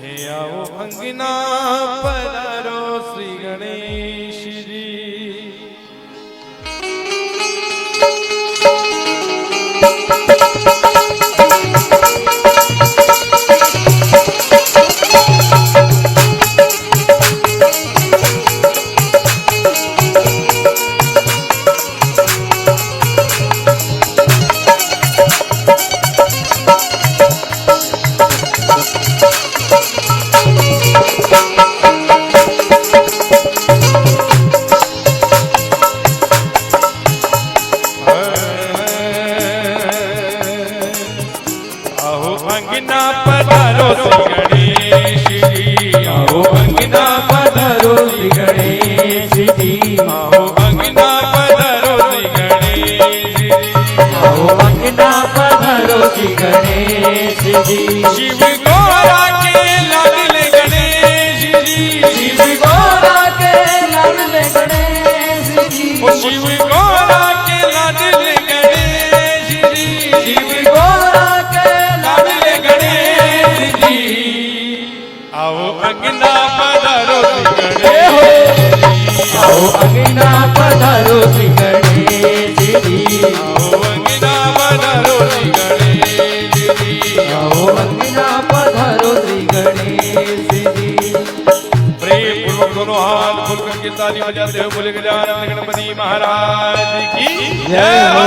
हे आओ अंगना पधारो श्री गणेश जी। अंगना पधारो श्री गणेश जी। आओ अंगना पधारो श्री गणेश जी। आओ अंगना पधारो श्री गणेश जी। आओ अंगना पधारो श्री गणेश जी। शिव गौरा के लाडले गणेश जी। शिव गौरा के लाडले गणेश जी। शिव गौरा के लाडले गणेश जी। शिव गौरा आओ अंगना पधारो श्री गणेश। आओ अंगना पधारो श्री गणेश जी। आओ अंगना पधारो श्री गणेश जी। आओ अंगना पधारो श्री गणेश जी। प्रेम पूर्वक दोनों हाथ खोल करके ताली बजाते हुए बोले गजानन गणपति महाराज की जय हो।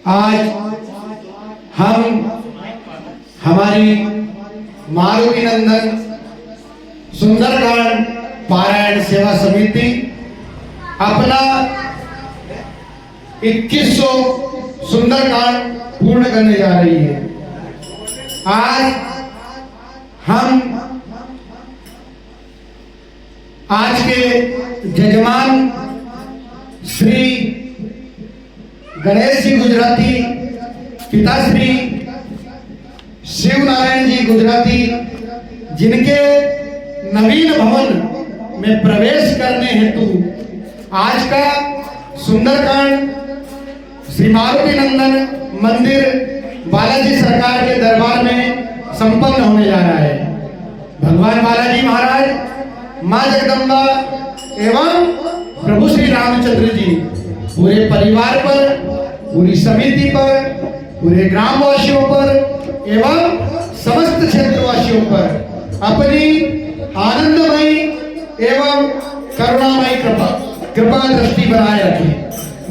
आज हम हमारी मारुति नंदन सुंदरकांड पारायण सेवा समिति अपना 2100 सुंदरकांड पूर्ण करने जा रही है। आज हम आज के जजमान श्री गणेश जी गुजराती, पिताश्री शिव नारायण जी गुजराती, जिनके नवीन भवन में प्रवेश करने हेतु आज का सुंदरकांड श्री मारुति नंदन मंदिर बालाजी सरकार के दरबार में संपन्न होने जा रहा है। भगवान बालाजी महाराज, माँ जगदम्बा एवं प्रभु श्री रामचंद्र जी पूरे परिवार पर, पूरी समिति पर, पूरे ग्रामवासियों पर एवं समस्त क्षेत्रवासियों पर अपनी आनंदमयी एवं करुणामयी कृपा दृष्टि बनाए रखी।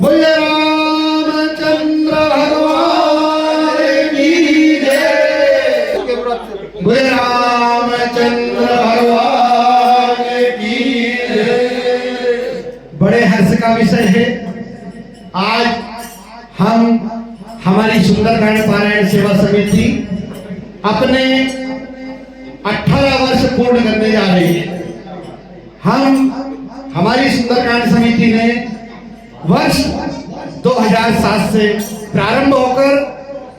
बोल रामचंद्र भगवान की जय, बोल रामचंद्र भगवान की जय। बड़े हर्ष का विषय है, आज हम हमारी सुंदरकांड पारायण सेवा समिति अपने 18 वर्ष पूर्ण करने जा रही है। हमारी सुंदरकांड समिति ने वर्ष 2007 से प्रारंभ होकर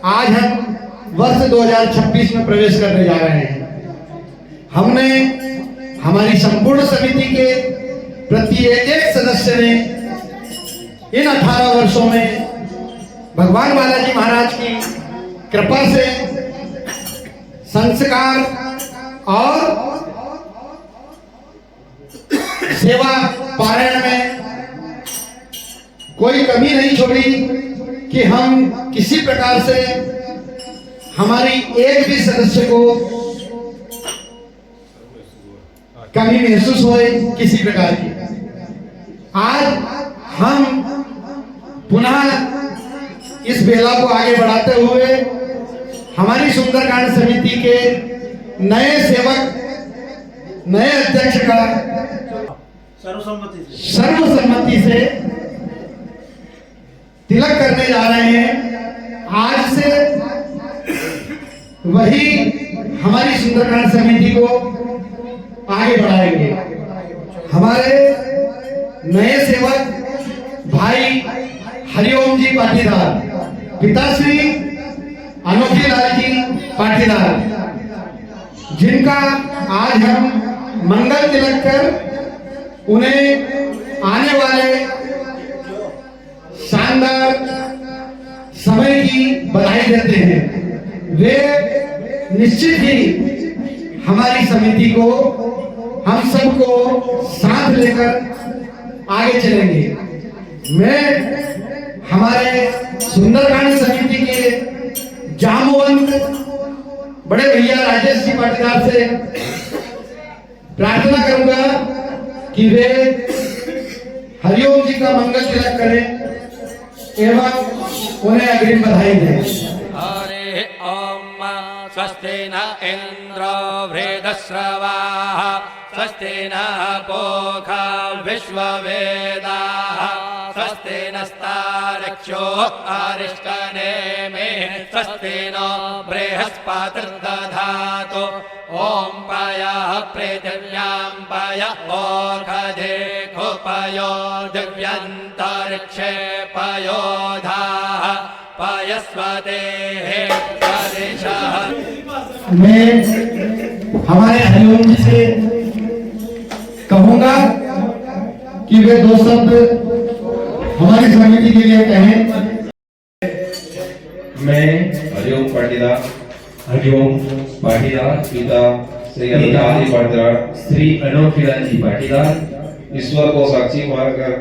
आज हम वर्ष 2026 में प्रवेश करने जा रहे हैं। हमने हमारी संपूर्ण समिति के प्रत्येक एक सदस्य ने इन 18 वर्षों में भगवान बालाजी महाराज की कृपा से संस्कार और सेवा पारायण में कोई कमी नहीं छोड़ी कि हम किसी प्रकार से हमारी एक भी सदस्य को कमी महसूस होए किसी प्रकार की। आज हम पुनः इस बेला को आगे बढ़ाते हुए हमारी सुंदरकांड समिति के नए सेवक, नए अध्यक्ष का सर्वसम्मति से तिलक करने जा रहे हैं। आज से वही हमारी सुंदरकांड समिति को आगे बढ़ाएंगे। हमारे नए सेवक भाई हरिओम जी पाटीदार, पिताश्री अनोखी लाल जी पाटीदार, जिनका आज हम मंगल तिलक कर उन्हें आने वाले शानदार समय की बधाई देते हैं। वे निश्चित ही हमारी समिति को, हम सबको साथ लेकर आगे चलेंगे। मैं हमारे सुंदरकांड समिति के जामवंत बड़े भैया राजेश जी पाटीदार से प्रार्थना करूंगा कि वे हरिओम जी का मंगल तिलक करें एवं उन्हें अग्रिम बधाई दें। हरे ओम स्वस्ति न इंद्रो वृद्धश्रवाः स्वस्ति न पूषा विश्ववेदाः स्वस्ति नस्तार्क्ष्यो अरिष्टनेमिः स्वस्ति नो बृहस्पतिर्दधातु। ओम पयः पृथिव्यां पय ओषधेषु पयो दिव्यन्तरिक्षे पयोधाः पयस्वतेः प्रदिशः। मैं हमारे हरिओम जी से कहूंगा कि वे दो शब्द हमारी समिति के लिए कहें। मैं हरिओम पाटीदार पिता श्री अनोखीलाल जी पाटीदार ईश्वर को साक्षी मानकर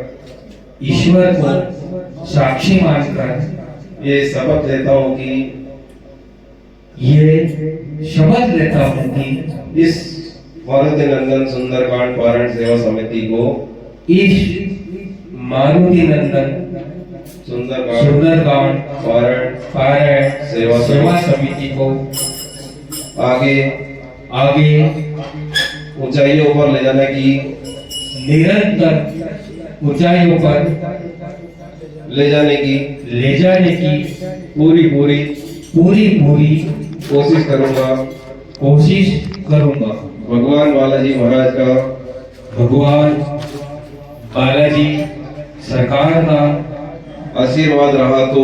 ये शपथ लेता हूँ कि इस मारुति नंदन सुंदरकांड पारायण सेवा समिति को, इस मारुति नंदन सुंदरकांड पारायण सेवा समिति को आगे आगे ऊंचाइयों पर ले जाने की निरंतर ऊंचाइयों पर ले जाने की पूरी कोशिश करूंगा। भगवान बालाजी सरकार का आशीर्वाद रहा तो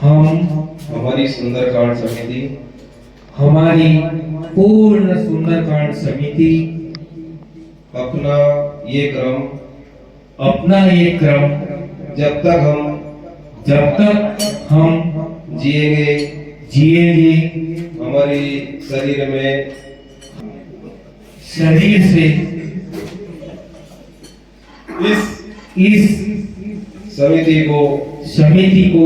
हम हमारी पूर्ण सुंदरकांड समिति अपना ये क्रम जब तक हम जिएंगे हमारी शरीर से इस समिति को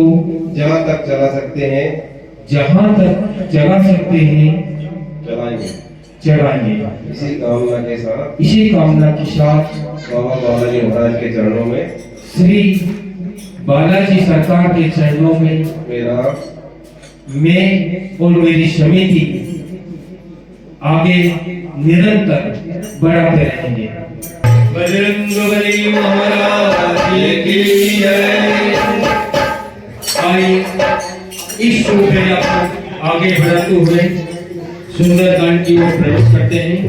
जहाँ तक चला सकते हैं चलाएंगे। इसी कामना के साथ बाबा बालाजी महाराज के चरणों में श्री बालाजी सरकार के चरणों में मैं और मेरी समिति आगे निरंतर बढ़ाते रहेंगे। बजरंगबली महाराज की जय। आइए इस शोभा को आगे बढ़ाते हुए सुंदरकांड की ओर प्रवेश करते हैं।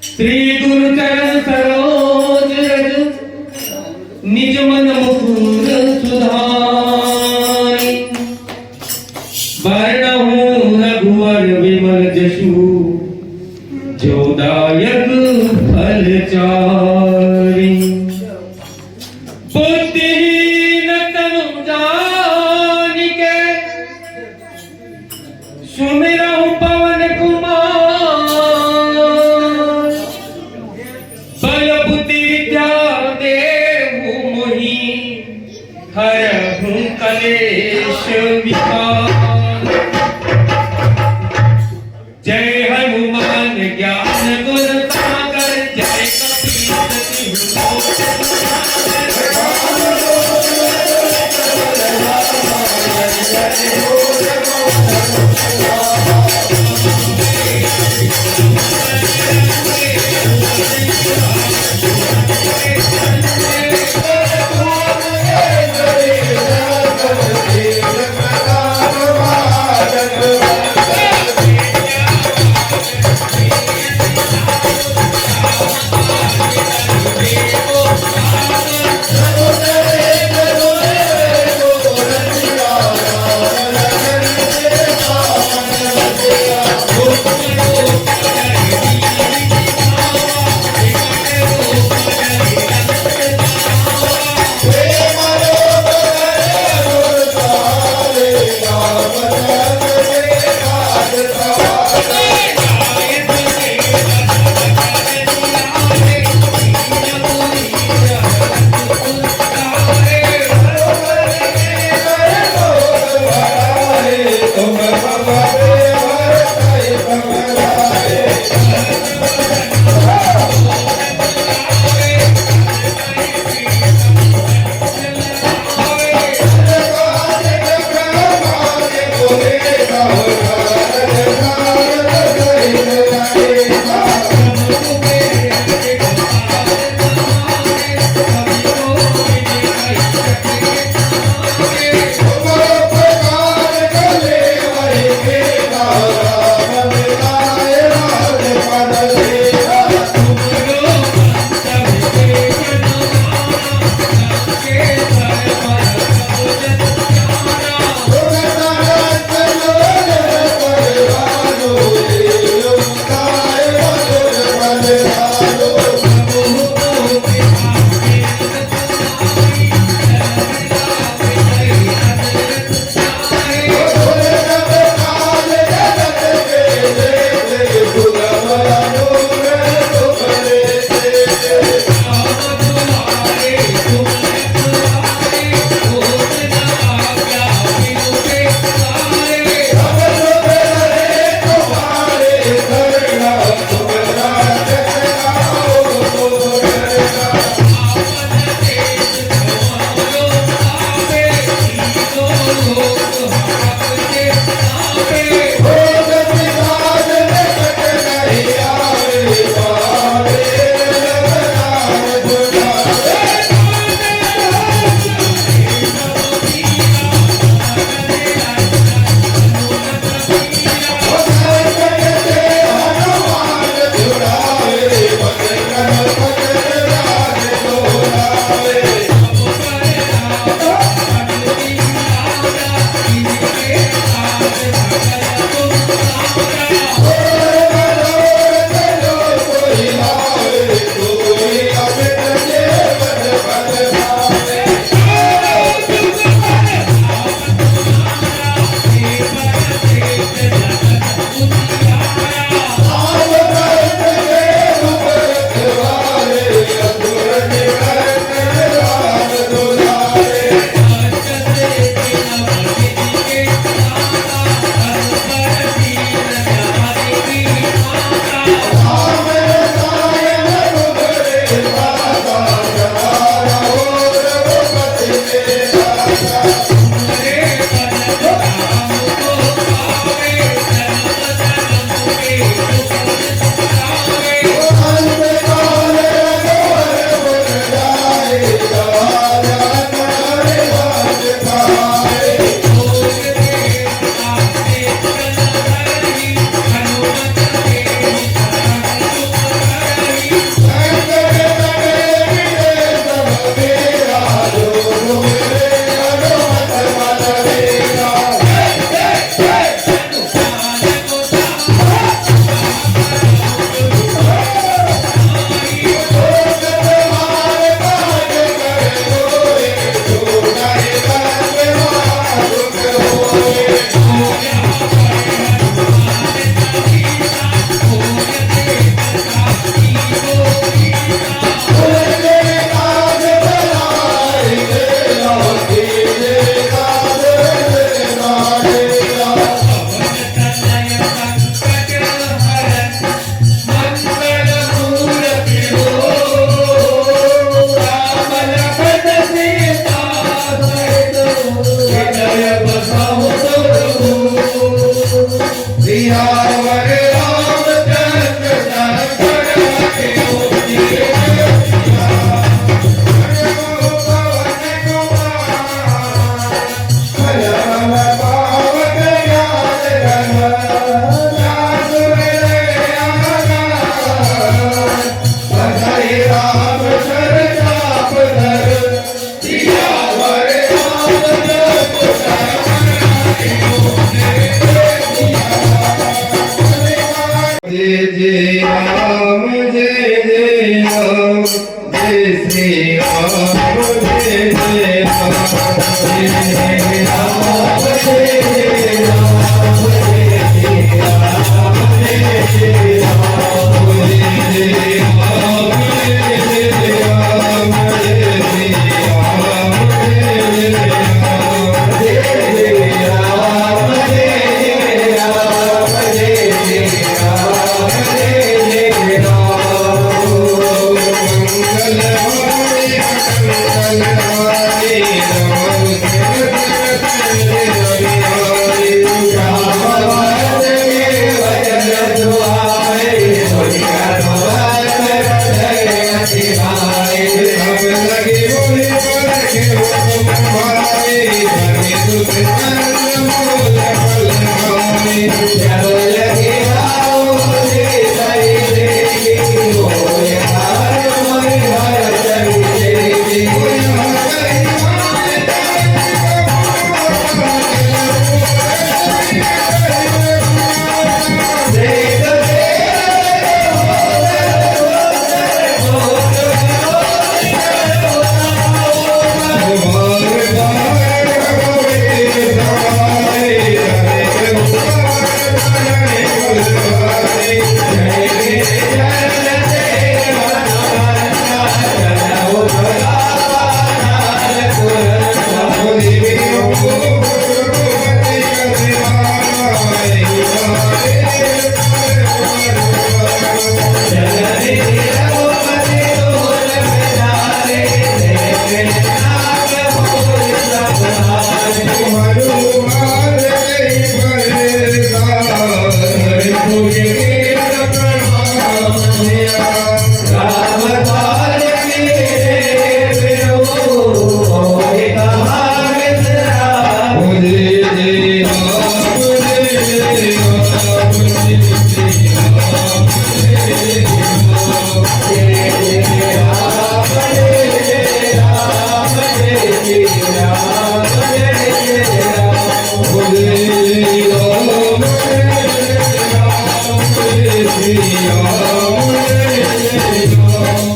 श्री गुरु चरण सरोज रज निज मन मुकुर सुधारी वर्णहु रघुवर विमल जसु जो दायक फल चारि बुद्धिहीन तनु जानिके सुमिरहु पवन कुमार बल बुद्धि विद्या देहु मोहि हरहु कलेश विकार। जय हनुमान ज्ञान गुण सागर जय कपीस सिंह जय जय राम जय जय राम जय श्री राम जय जय राम जय जय राम जय जय राम जय जय राम जय जय राम जय जय राम जय जय राम जय श्री राम जय जय राम जय जय राम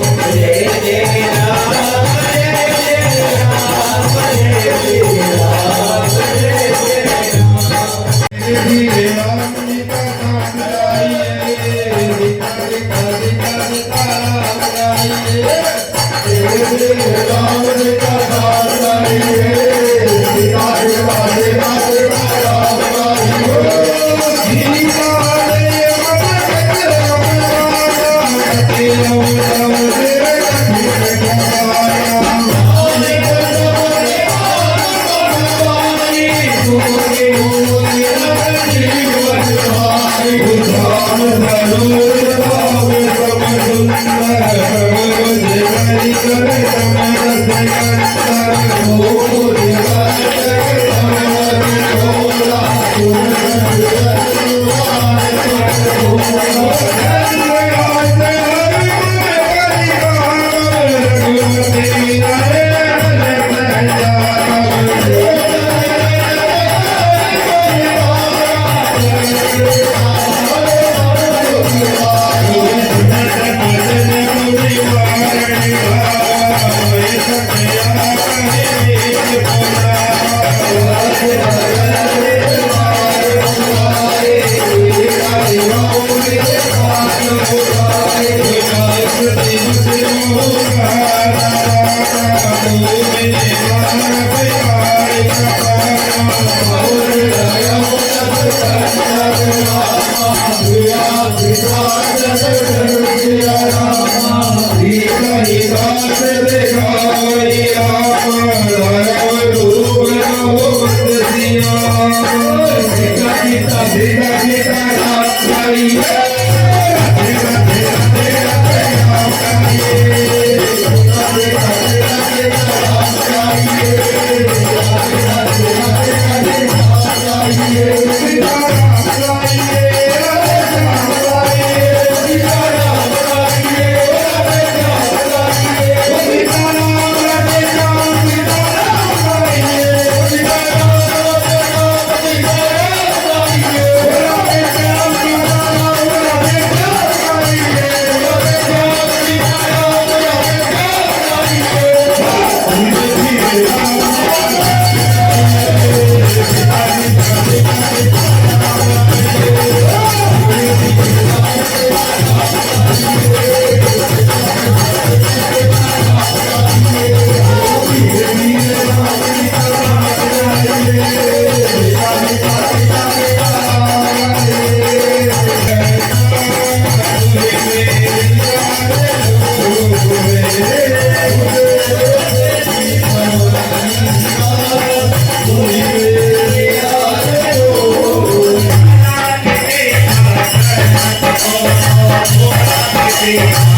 जय जय राम जय जय राम जय जय राम Thank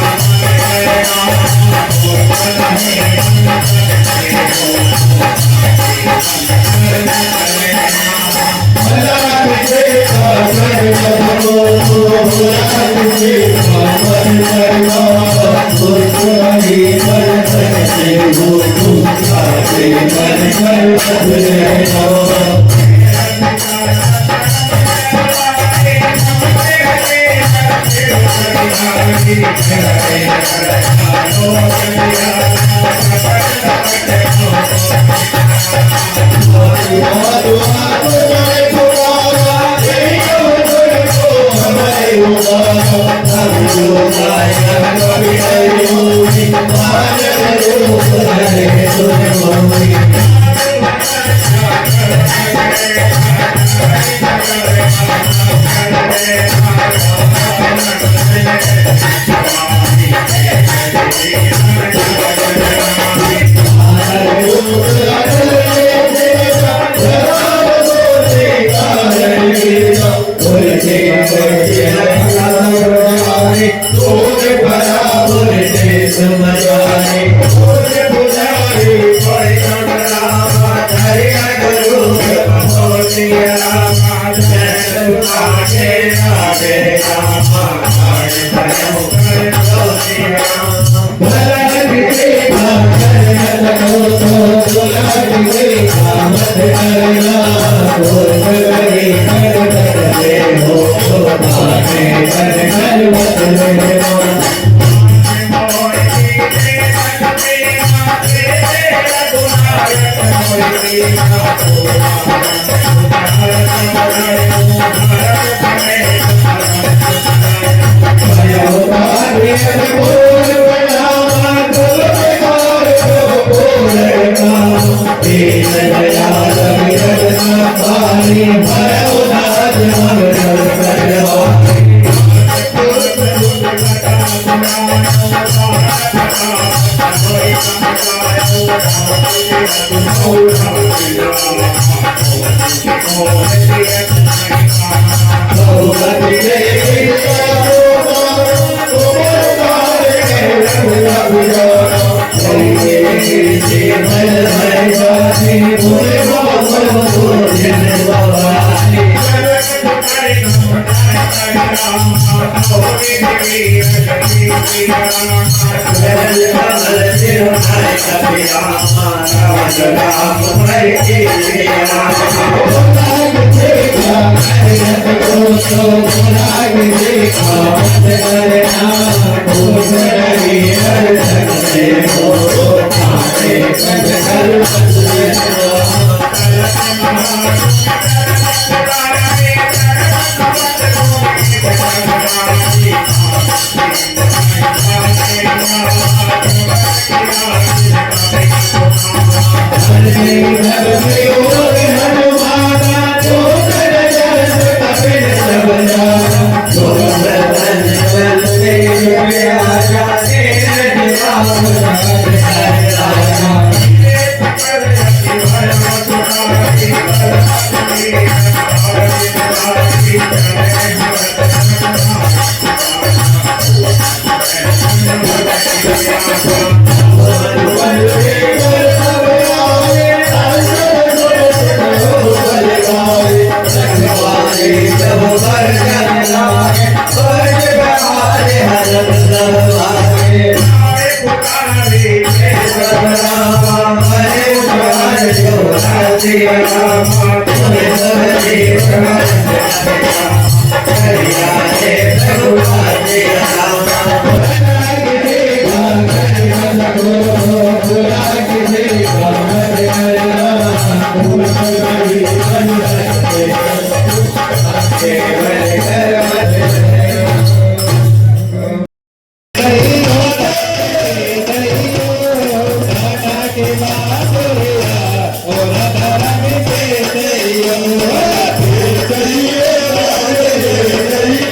you.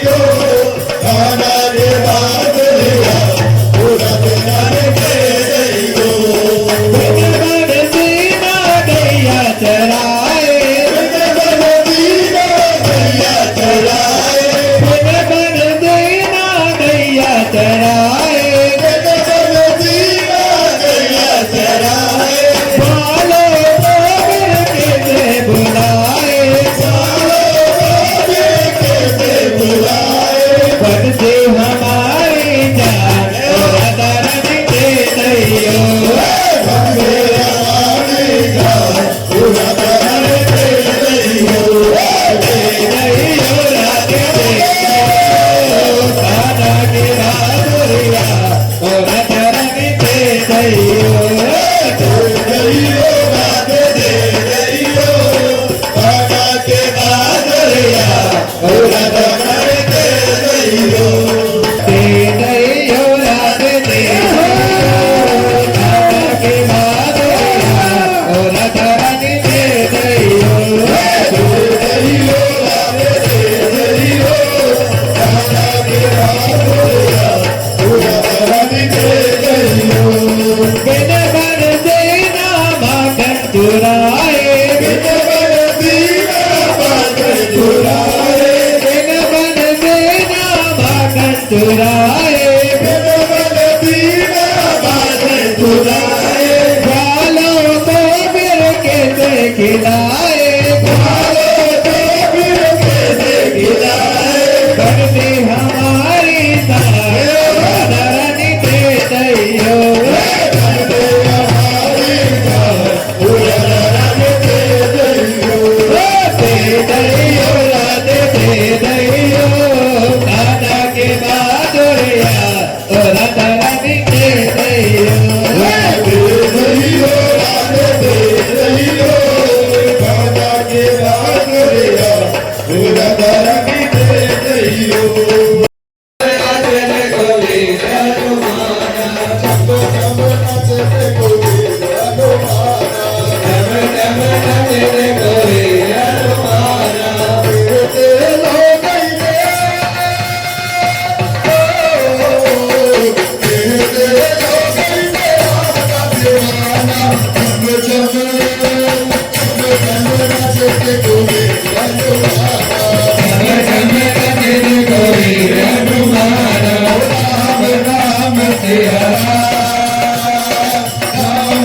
चुराए निर्मल दीन बात सुनाए ग्वालों को फिर कैसे खिलाए ग्वालों को फिर कैसे खिलाए करती हमारी साधरनी दे दैयो दादा के बादुरिया राधारानी दे राम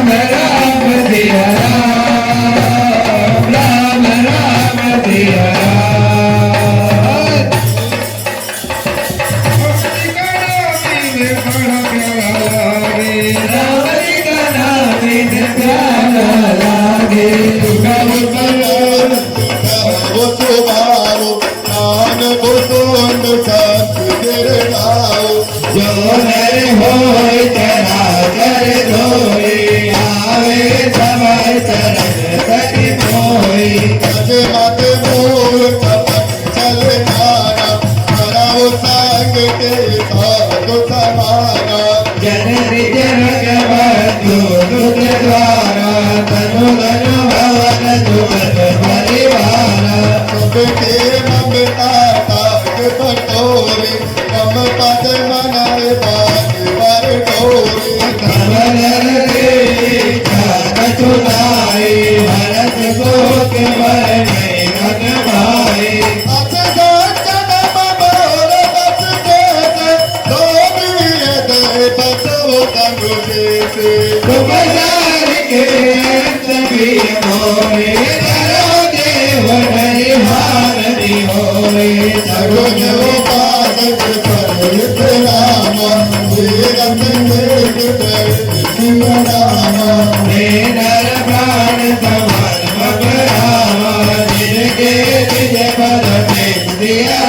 राम सिया राम राम सिया रावली का नाम प्यारा लागे जो नर होय चराचर धोय आवे समय चरण सखी मोय जननी जनक बंधु दुख द्वारा तनु धनु भवन सुमत परिवारा कमल के छान चुनाई भरत गोक बरने मन भाई तुमजार के सभी मोरे करो देव नहीं हारनी होए नर प्राण समान मगरामा जिनके निज पद में दिया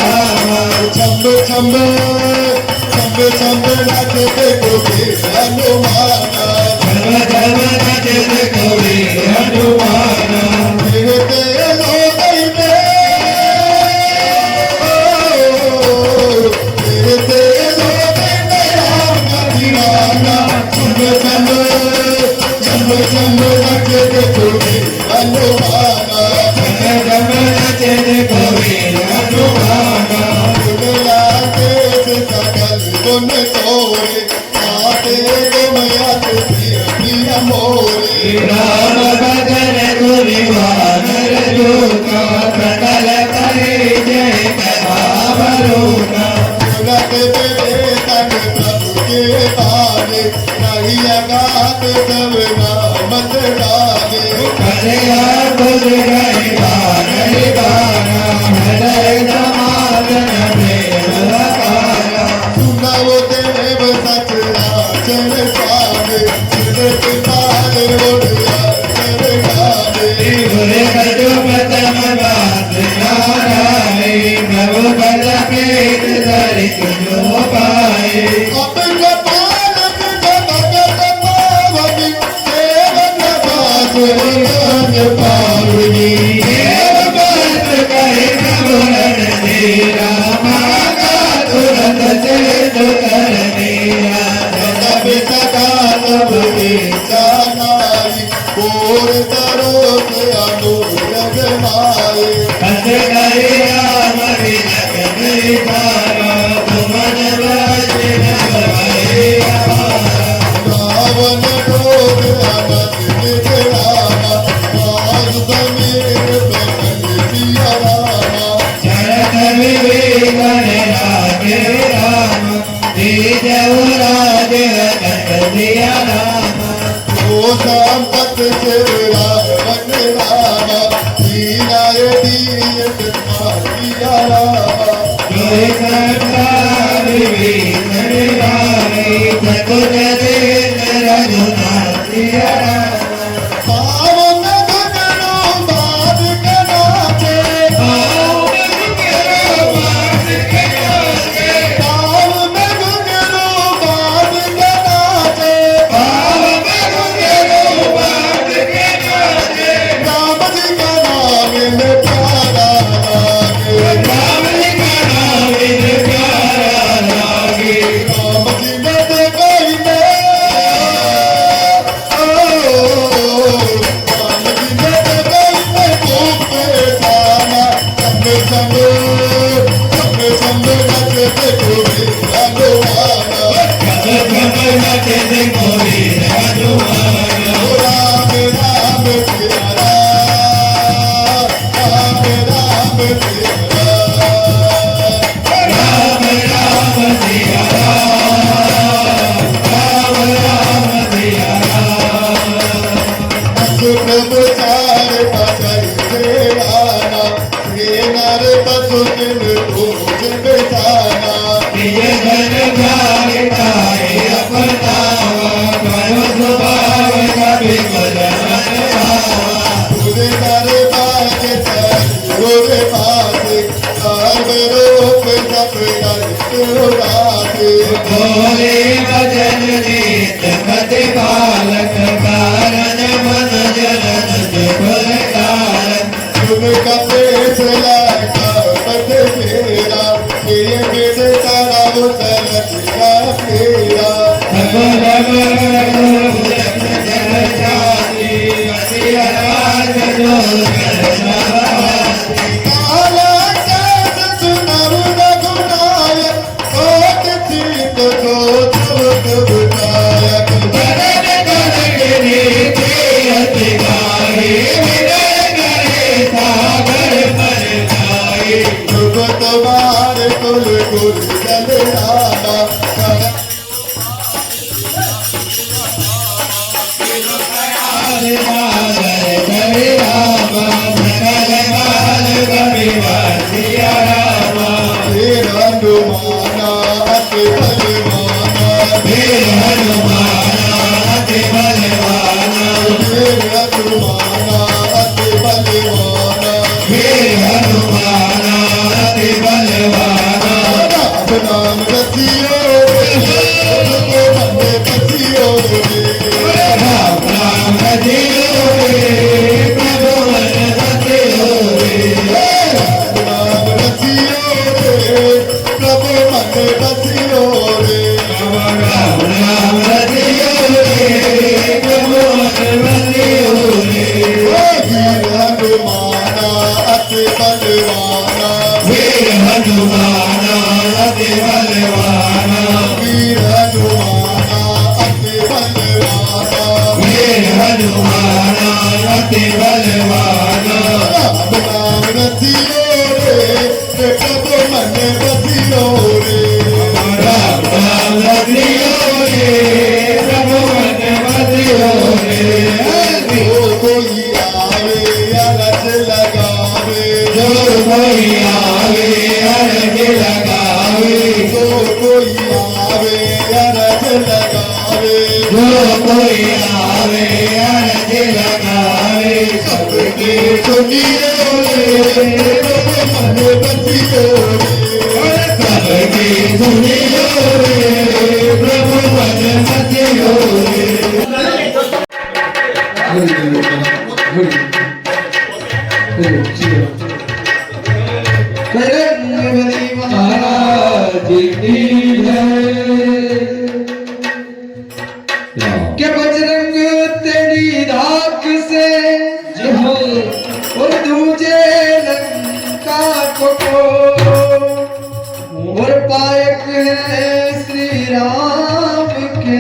चंबे चंबे चंबे चंबे नाचते गोपी हनुमाना धर्म धर्म नचत कवि हनुमाना देवते लोकई में देवते लोकई में राम का दीवाना चंबे चंबे चंबे चंबे नाचते गोपी हनुमाना धर्म धर्म नचत कवि हनुमाना दुनिया के सकल गुण तोरे आते गमयाते प्रिय मोरे राम भजन गुरि वानर जोका सकल करे जय कहावरोका सुनत तेरे तन प्रभु के बारे नहीं अगात सब नामत गावे कन्या बुझ गई बारही बारा हृदय समागन प्रेम लकारा सुनाओ देव सच राचन पावे सिर पितारे ओढ़िया कर गावे गुरु कटु प्रथम बात नाराय प्रभु पद पेट धरित जो पाए अपन पालक जगत पावनी सेवन बास पावनी देव पद विवेकन राजे राम जय राज सिया राम ओ संपत शिवरावण रामा दीनाय दीन सिया रामा जय सरकार विवेकन रामे सकुल देन रघुनाथ सिया राम पावन गुणो बाद कनाचे पावन गुणो बाद कनाचे पावन गुणो बाद कनाचे पावन गुणो बाद कनाचे राम जी का नाम में प्यारा लागे राम जी का नाम में प्यारा लागे राम जी ने कोई ने भोले भजन जीत कति बालक कारण मन जनन जुगल कारण तुम कपे लाका पथ फेरा ये बेद तारा उतर का फेरा भगवान जन जाति सिया राज के बजरंग तेरी धाक से जो और दूजे लंका को और पायक है श्री राम के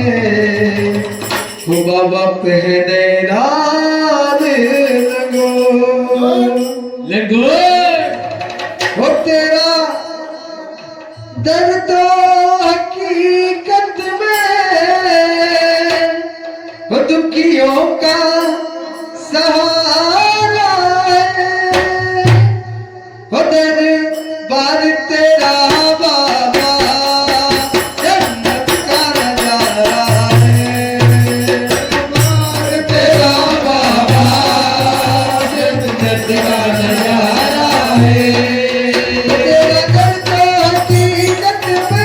वो बाबा पहने लाल लगो वो तेरा दर तो हकीकत में वो दुखियों का सहारा है, वो दरबार तेरा बाबा जन्नत का नजारा है, दरबार तेरा बाबा जन्नत का नजारा है, तेरा दर तो हकीकत में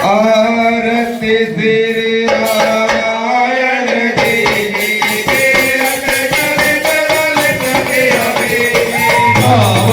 आरती श्री नारायण की तीरथ कर कमल सके अभी भाव